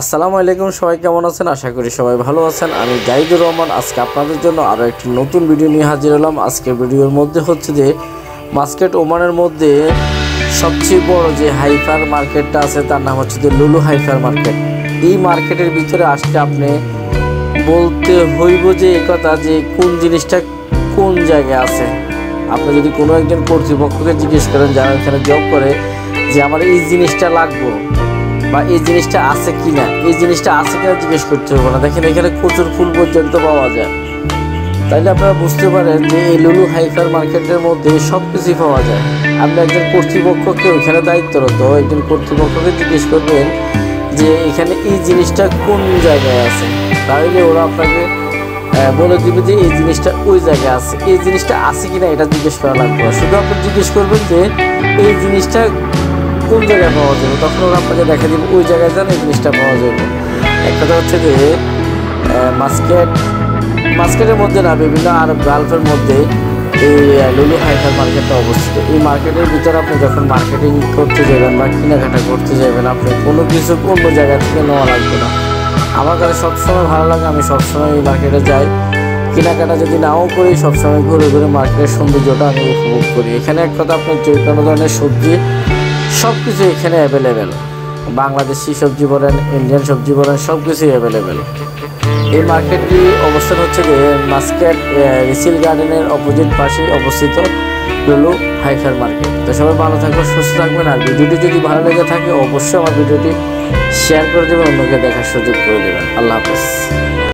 আসসালামু আলাইকুম, সবাই কেমন আছেন? আশা করি সবাই ভালো আছেন। আমি জাহিদুর রহমান আজকে আপনাদের জন্য আরও একটি নতুন ভিডিও নিয়ে হাজির হলাম। আজকের ভিডিওর মধ্যে হচ্ছে যে মাস্কেট ওমানের মধ্যে সবচেয়ে বড় যে হাইপার মার্কেটটা আছে তার নাম হচ্ছে যে লুলু হাইপার মার্কেট। এই মার্কেটের ভিতরে আসলে আপনি বলতে হইব যে এই কথা যে কোন জিনিসটা কোন জায়গায় আছে। আপনি যদি কোনো একজন কর্তৃপক্ষকে জিজ্ঞেস করেন যারা এখানে জব করে যে আমার এই জিনিসটা লাগবে বা এই জিনিসটা আছে কিনা, এই জিনিসটা আছে কিনা জিজ্ঞেস করতে হবে না। দেখেন এখানে প্রচুর ফুল পর্যন্ত পাওয়া যায়। তাইলে আপনারা বুঝতে পারেন যে এই লুলু হাইপার মার্কেটের মধ্যে সব কিছুই পাওয়া যায়। আপনি একজন কর্তৃপক্ষকে ওইখানে দায়িত্বরত একজন কর্তৃপক্ষকে জিজ্ঞেস করবেন যে এখানে এই জিনিসটা কোন জায়গায় আছে, তাহলে ওরা আপনাকে বলে দিবে যে এই জিনিসটা ওই জায়গায় আছে। এই জিনিসটা আছে কিনা এটা জিজ্ঞেস করা লাগবে। শুধু আপনি জিজ্ঞেস করবেন যে এই জিনিসটা কোন জায়গায় পাওয়া যাবে, তখন ওরা আপনাকে দেখা দিবে ওই জায়গায় যান এই জিনিসটা পাওয়া যাবে। এক কথা হচ্ছে যে মাস্কেটের মধ্যে না, বিভিন্ন আরব গালফের মধ্যে এই লুলু হাইপার মার্কেটটা অবস্থিত। এই মার্কেটের ভিতরে আপনি যখন মার্কেটিং করতে যাবেন বা কেনাকাটা করতে যাবেন, আপনি কোনো কিছু অন্য জায়গা থেকে নেওয়া লাগবে না। আমার কাছে সবসময় ভালো লাগে, আমি সবসময় এই মার্কেটে যাই। কেনাকাটা যদি নাও করি, সবসময় ঘুরে ঘুরে মার্কেটের সৌন্দর্যটা আমি উপভোগ করি। এখানে এক কথা আপনি যে কোনো ধরনের সবজি সব কিছু এখানে অ্যাভেলেবেল। বাংলাদেশি সবজি বলেন, ইন্ডিয়ান সবজি বলেন, সব কিছুই অ্যাভেলেবেল। এই মার্কেটটি অবস্থান হচ্ছে যে মাস্কেট রিসিল গার্ডেনের অপোজিট পাশে অবস্থিত লুলু হাইপার মার্কেট। তো সবাই ভালো থাকবেন, সুস্থ থাকবেন। আর ভিডিওটি যদি ভালো লেগে থাকে অবশ্যই আমার ভিডিওটি শেয়ার করে দেবেন, অন্যকে দেখার সুযোগ করে দেবেন। আল্লাহ হাফেজ।